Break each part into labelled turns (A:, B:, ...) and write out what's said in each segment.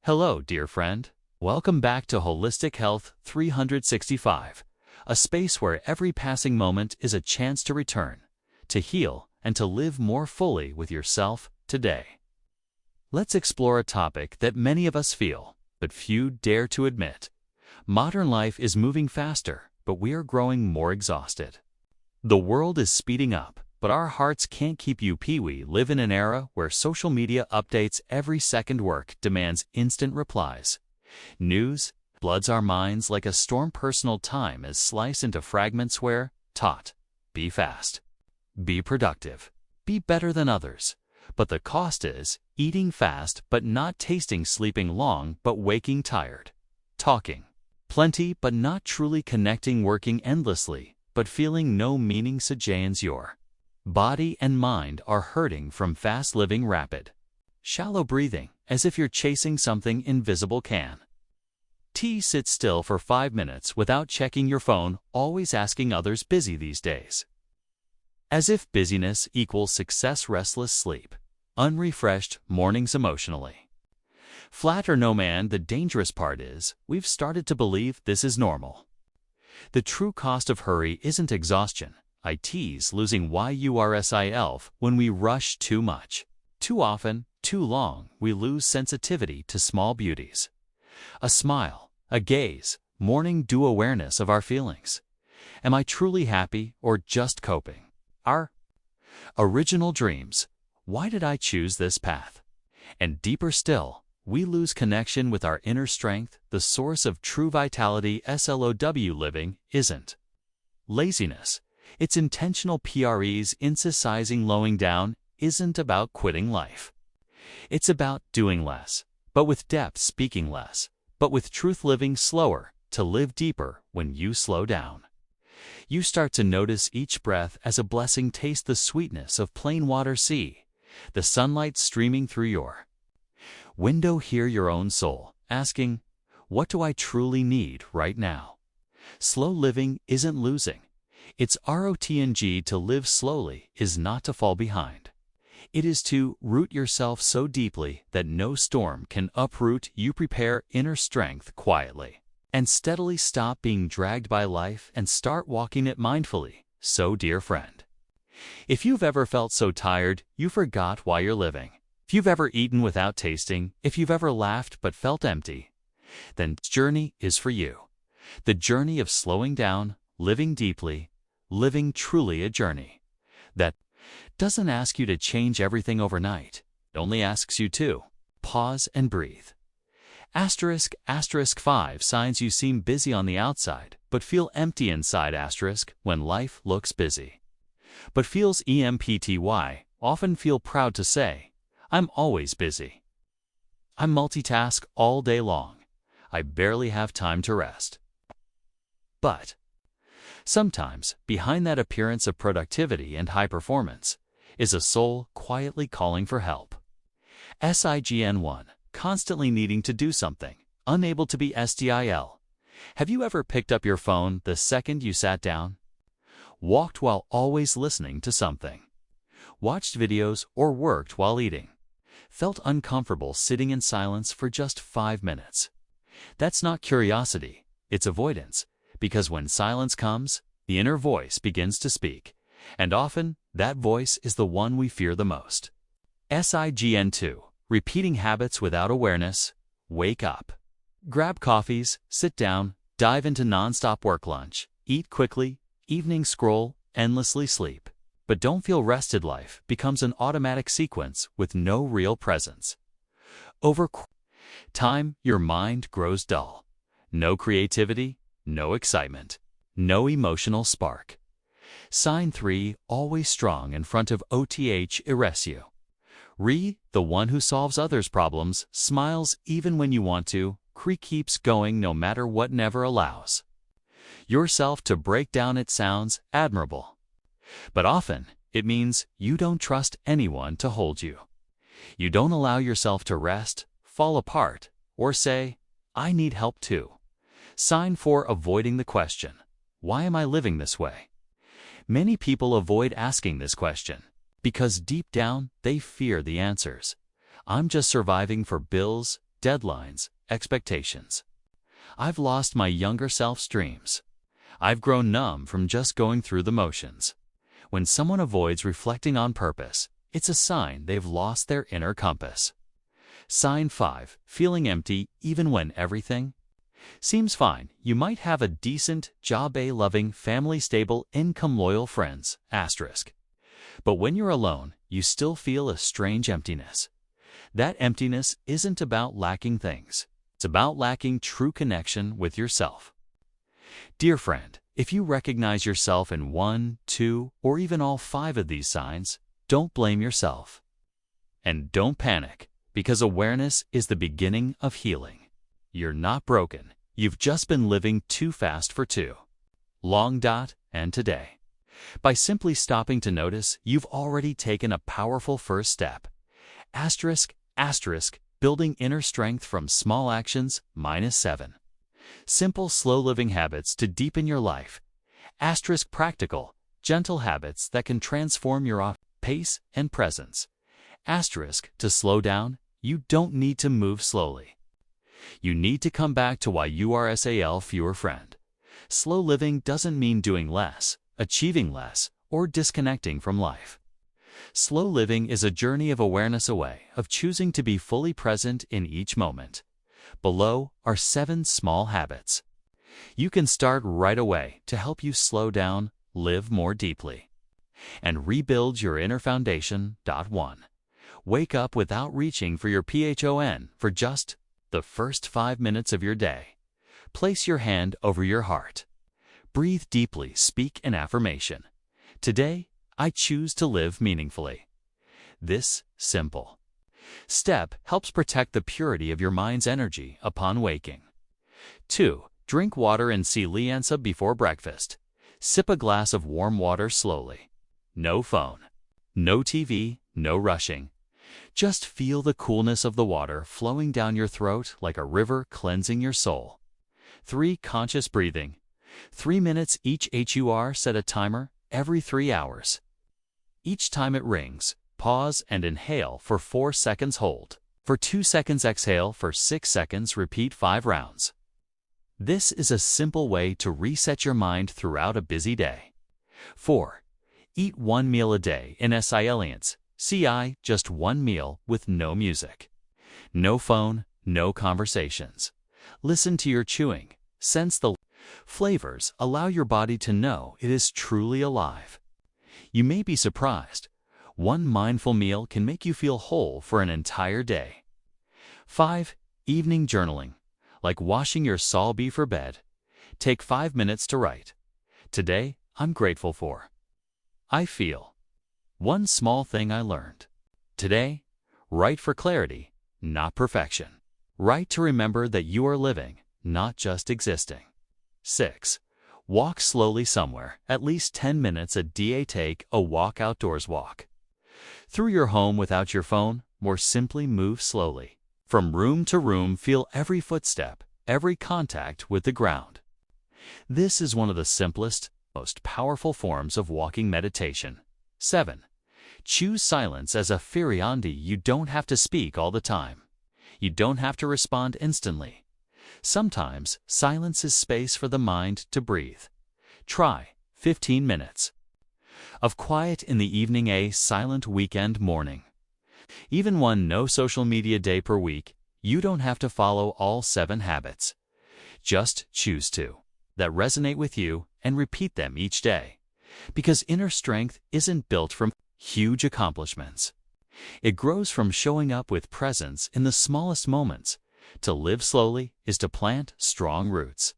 A: Hello, dear friend. Welcome back to Holistic Health 365, a space where every passing moment is a chance to return, to heal, and to live more fully with yourself today. Let's explore a topic that many of us feel, but few dare to admit. Modern life is moving faster, but we are growing more exhausted. The world is speeding up, but our hearts can't keep you. We live in an era where social media updates every second. Work demands instant replies. News floods our minds like a storm. Personal time is sliced into fragments where taught, be fast, be productive, be better than others. But the cost is eating fast but not tasting, sleeping long but waking tired, talking plenty but not truly connecting, working endlessly but feeling no meaning. Sujains, your body and mind are hurting from fast living, rapid, shallow breathing, as if you're chasing something invisible. Sit still for 5 minutes without checking your phone, always asking others busy these days. As if busyness equals success. Restless sleep, unrefreshed mornings, emotionally flat or no man. The dangerous part is, we've started to believe this is normal. The true cost of hurry isn't exhaustion. It's losing yourself when we rush too much. Too often, too long, we lose sensitivity to small beauties. A smile, a gaze, morning dew, awareness of our feelings. Am I truly happy or just coping? Our original dreams. Why did I choose this path? And deeper still, we lose connection with our inner strength, the source of true vitality. Living isn't laziness. It's intentional. Incising, slowing down isn't about quitting life. It's about doing less, but with depth, speaking less, but with truth, living slower, to live deeper. When you slow down, you start to notice each breath as a blessing. Taste the sweetness of plain water. See the sunlight streaming through your window. Hear your own soul asking, what do I truly need right now? Slow living isn't losing. It's ROTNG. To live slowly is not to fall behind. It is to root yourself so deeply that no storm can uproot you. Prepare inner strength quietly and steadily. Stop being dragged by life and start walking it mindfully. So, dear friend, if you've ever felt so tired you forgot why you're living, if you've ever eaten without tasting, if you've ever laughed but felt empty, then this journey is for you. The journey of slowing down, living deeply, living truly. A journey that doesn't ask you to change everything overnight. It only asks you to pause and breathe. ***5 signs you seem busy on the outside, but feel empty inside. When life looks busy, but feels empty. Often feel proud to say, I'm always busy. I multitask all day long. I barely have time to rest. But sometimes, behind that appearance of productivity and high performance, is a soul quietly calling for help. Sign, constantly needing to do something, unable to be still. Have you ever picked up your phone the second you sat down? Walked while always listening to something? Watched videos or worked while eating? Felt uncomfortable sitting in silence for just 5 minutes? That's not curiosity, it's avoidance. Because when silence comes, the inner voice begins to speak, and often that voice is the one we fear the most. Sign 2, repeating habits without awareness. Wake up. Grab coffees, sit down, dive into non-stop work. Lunch, eat quickly, evening scroll, endlessly sleep. But don't feel rested. Life becomes an automatic sequence with no real presence. Over time, your mind grows dull. No creativity, no excitement, no emotional spark. Sign 3, always strong in front of Iresu. The one who solves others' problems, smiles even when you want to, keeps going no matter what, never allows yourself to break down. It sounds admirable, but often it means you don't trust anyone to hold you. You don't allow yourself to rest, fall apart, or say, I need help too. Sign 4, avoiding the question, why am I living this way? Many people avoid asking this question because deep down they fear the answers. I'm just surviving for bills, deadlines, expectations. I've lost my younger self's dreams. I've grown numb from just going through the motions. When someone avoids reflecting on purpose, it's a sign they've lost their inner compass. Sign 5. Feeling empty even when everything seems fine. You might have a decent, job-loving, family-stable, income-loyal friends, asterisk. But when you're alone, you still feel a strange emptiness. That emptiness isn't about lacking things. It's about lacking true connection with yourself. Dear friend, if you recognize yourself in 1, 2, or even all 5 of these signs, don't blame yourself. And don't panic, because awareness is the beginning of healing. You're not broken. You've just been living too fast for too long. And today, by simply stopping to notice, you've already taken a powerful first step. Asterisk, building inner strength from small actions, -7. Simple, slow living habits to deepen your life. Asterisk, practical, gentle habits that can transform your pace and presence. Asterisk, to slow down, you don't need to move slowly. You need to come back to why you are fewer friend. Slow living doesn't mean doing less, achieving less, or disconnecting from life. Slow living is a journey of awareness away, of choosing to be fully present in each moment. Below are 7 small habits you can start right away to help you slow down, live more deeply, and rebuild your inner foundation. 1. Wake up without reaching for your phone for just the first 5 minutes of your day. Place your hand over your heart. Breathe deeply, speak an affirmation. Today, I choose to live meaningfully. This simple step helps protect the purity of your mind's energy upon waking. 2. Drink water and silence before breakfast. Sip a glass of warm water slowly. No phone, no TV, no rushing. Just feel the coolness of the water flowing down your throat like a river cleansing your soul. 3. Conscious breathing. 3 minutes each. Set a timer every 3 hours. Each time it rings, pause and inhale for 4 seconds. Hold for 2 seconds. Exhale for 6 seconds. Repeat 5 rounds. This is a simple way to reset your mind throughout a busy day. 4. Eat 1 meal a day in silence. Just 1 meal with no music. No phone, no conversations. Listen to your chewing. Sense the flavors. Allow your body to know it is truly alive. You may be surprised. 1 mindful meal can make you feel whole for an entire day. 5. Evening journaling. Like washing your soul before bed. Take 5 minutes to write. Today, I'm grateful for. I feel. 1 small thing I learned. Today, write for clarity, not perfection. Write to remember that you are living, not just existing. 6. Walk slowly somewhere, at least 10 minutes a day. Take a walk outdoors. Walk through your home without your phone, or simply move slowly. From room to room, feel every footstep, every contact with the ground. This is one of the simplest, most powerful forms of walking meditation. 7. Choose silence as a feriandi. You don't have to speak all the time. You don't have to respond instantly. Sometimes, silence is space for the mind to breathe. Try 15 minutes of quiet in the evening, a silent weekend morning. Even 1 no social media day per week. You don't have to follow all 7 habits. Just choose 2 that resonate with you and repeat them each day. Because inner strength isn't built from huge accomplishments. It grows from showing up with presence in the smallest moments. To live slowly is to plant strong roots,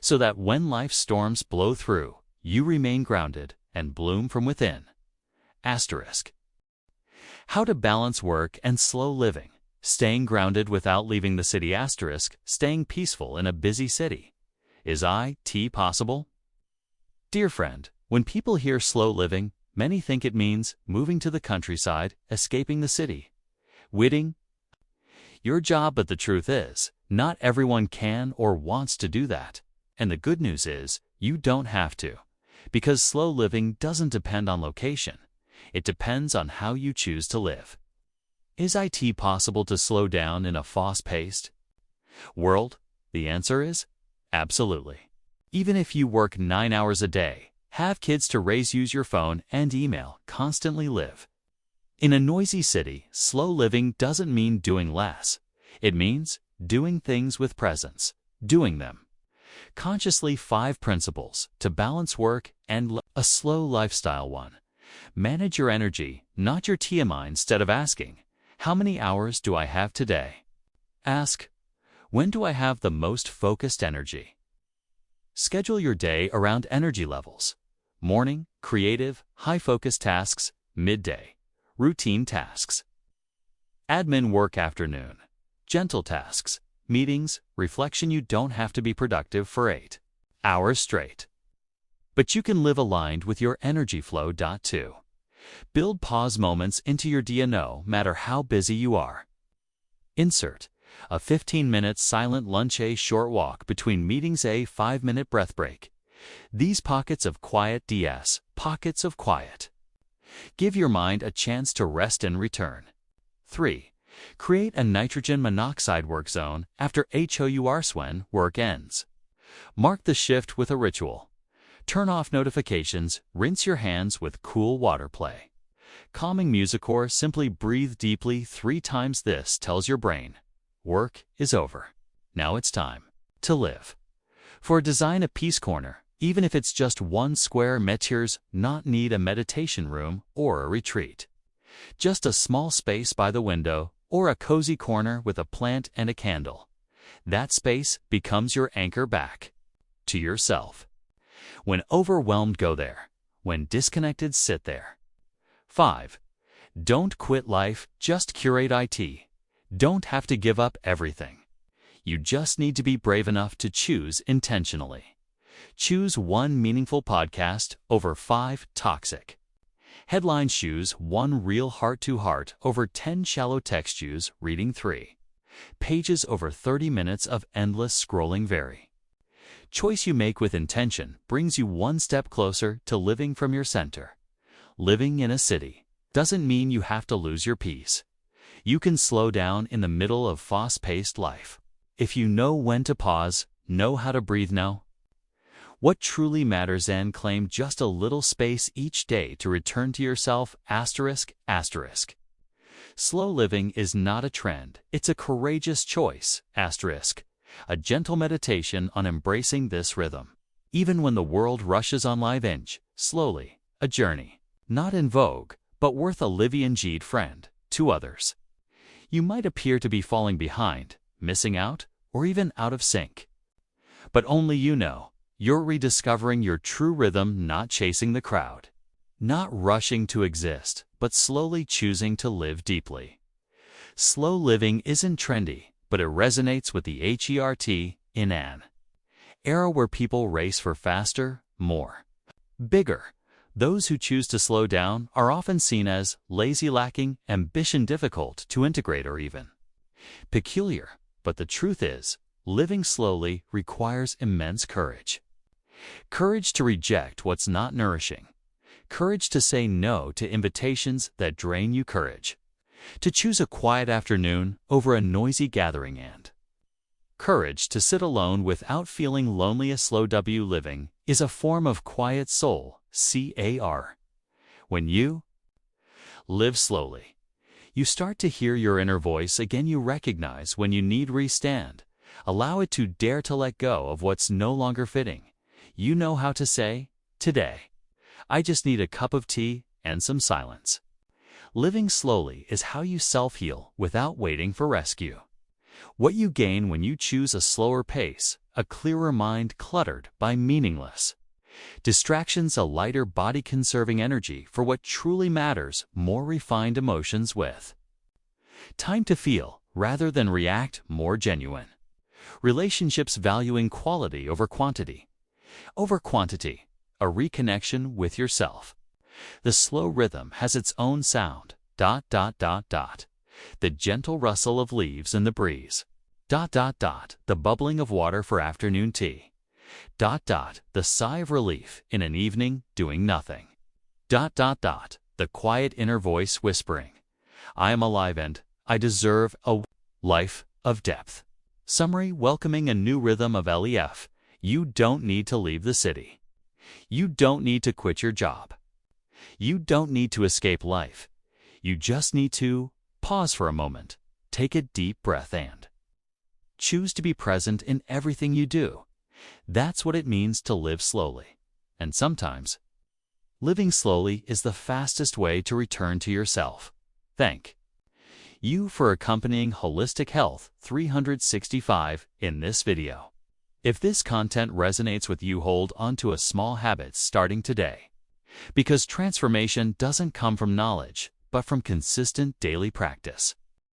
A: so that when life's storms blow through, you remain grounded and bloom from within. Asterisk. How to balance work and slow living. Staying grounded without leaving the city. Asterisk. Staying peaceful in a busy city. Is it possible? Dear friend, when people hear slow living, many think it means moving to the countryside, escaping the city. Quitting your job, but the truth is, not everyone can or wants to do that. And the good news is, you don't have to. Because slow living doesn't depend on location. It depends on how you choose to live. Is it possible to slow down in a fast-paced world? The answer is absolutely. Even if you work 9 hours a day, have kids to raise, use your phone and email, constantly live in a noisy city, slow living doesn't mean doing less. It means doing things with presence, doing them consciously. 5 principles to balance work and a slow lifestyle. 1. Manage your energy, not your TMI. Instead of asking, how many hours do I have today? Ask, when do I have the most focused energy? Schedule your day around energy levels. Morning, creative, high-focus tasks. Midday, routine tasks. Admin work. Afternoon, gentle tasks. Meetings, reflection. You don't have to be productive for 8 hours straight, but you can live aligned with your energy flow. 2. Build pause moments into your day, no matter how busy you are. Insert a 15-minute silent lunch, a short walk between meetings, a 5-minute breath break. These pockets of quiet, pockets of quiet, give your mind a chance to rest and return. 3. Create a nitrogen monoxide work zone after hours when work ends. Mark the shift with a ritual. Turn off notifications, rinse your hands with cool water, play calming music, or simply breathe deeply 3 times. This tells your brain, work is over. Now it's time to live. For design a peace corner, even if it's just 1 square meters. Not need a meditation room or a retreat. Just a small space by the window or a cozy corner with a plant and a candle. That space becomes your anchor back to yourself. When overwhelmed, go there. When disconnected, sit there. 5. Don't quit life, just curate it. Don't have to give up everything. You just need to be brave enough to choose intentionally. Choose 1 meaningful podcast over 5 toxic headlines. Choose 1 real heart-to-heart over 10 shallow text. Choose reading 3 pages over 30 minutes of endless scrolling. Very choice you make with intention brings you 1 step closer to living from your center. Living in a city doesn't mean you have to lose your peace. You can slow down in the middle of fast-paced life. If you know when to pause, know how to breathe, know what truly matters, and claim just a little space each day to return to yourself. ***. Slow living is not a trend, it's a courageous choice. A gentle meditation on embracing this rhythm. Even when the world rushes on, live inch, slowly, a journey, not in vogue, but worth a living. Friend to others. You might appear to be falling behind, missing out, or even out of sync. But only you know. You're rediscovering your true rhythm, not chasing the crowd. Not rushing to exist, but slowly choosing to live deeply. Slow living isn't trendy, but it resonates with the heart in an era where people race for faster, more, bigger. Those who choose to slow down are often seen as lazy, lacking ambition, difficult to integrate, or even peculiar. But the truth is, living slowly requires immense courage. Courage to reject what's not nourishing. Courage to say no to invitations that drain you. Courage to choose a quiet afternoon over a noisy gathering. And courage to sit alone without feeling lonely. A slow living is a form of quiet soul. When you live slowly, you start to hear your inner voice again. You recognize when you need restand. Allow it to dare to let go of what's no longer fitting. You know how to say, today, I just need a cup of tea and some silence. Living slowly is how you self-heal without waiting for rescue. What you gain when you choose a slower pace, a clearer mind cluttered by meaningless distractions, a lighter body conserving energy for what truly matters, more refined emotions with time to feel rather than react, more genuine relationships valuing quality over quantity. A reconnection with yourself. The slow rhythm has its own sound. The gentle rustle of leaves in the breeze. The bubbling of water for afternoon tea. The sigh of relief in an evening doing nothing. The quiet inner voice whispering, I am alive and I deserve a life of depth. Summary: welcoming a new rhythm of LEF. You don't need to leave the city. You don't need to quit your job. You don't need to escape life. You just need to pause for a moment, take a deep breath, and choose to be present in everything you do. That's what it means to live slowly. And sometimes, living slowly is the fastest way to return to yourself. Thank you for accompanying Holistic Health 365 in this video. If this content resonates with you, hold on to a small habit starting today. Because transformation doesn't come from knowledge, but from consistent daily practice.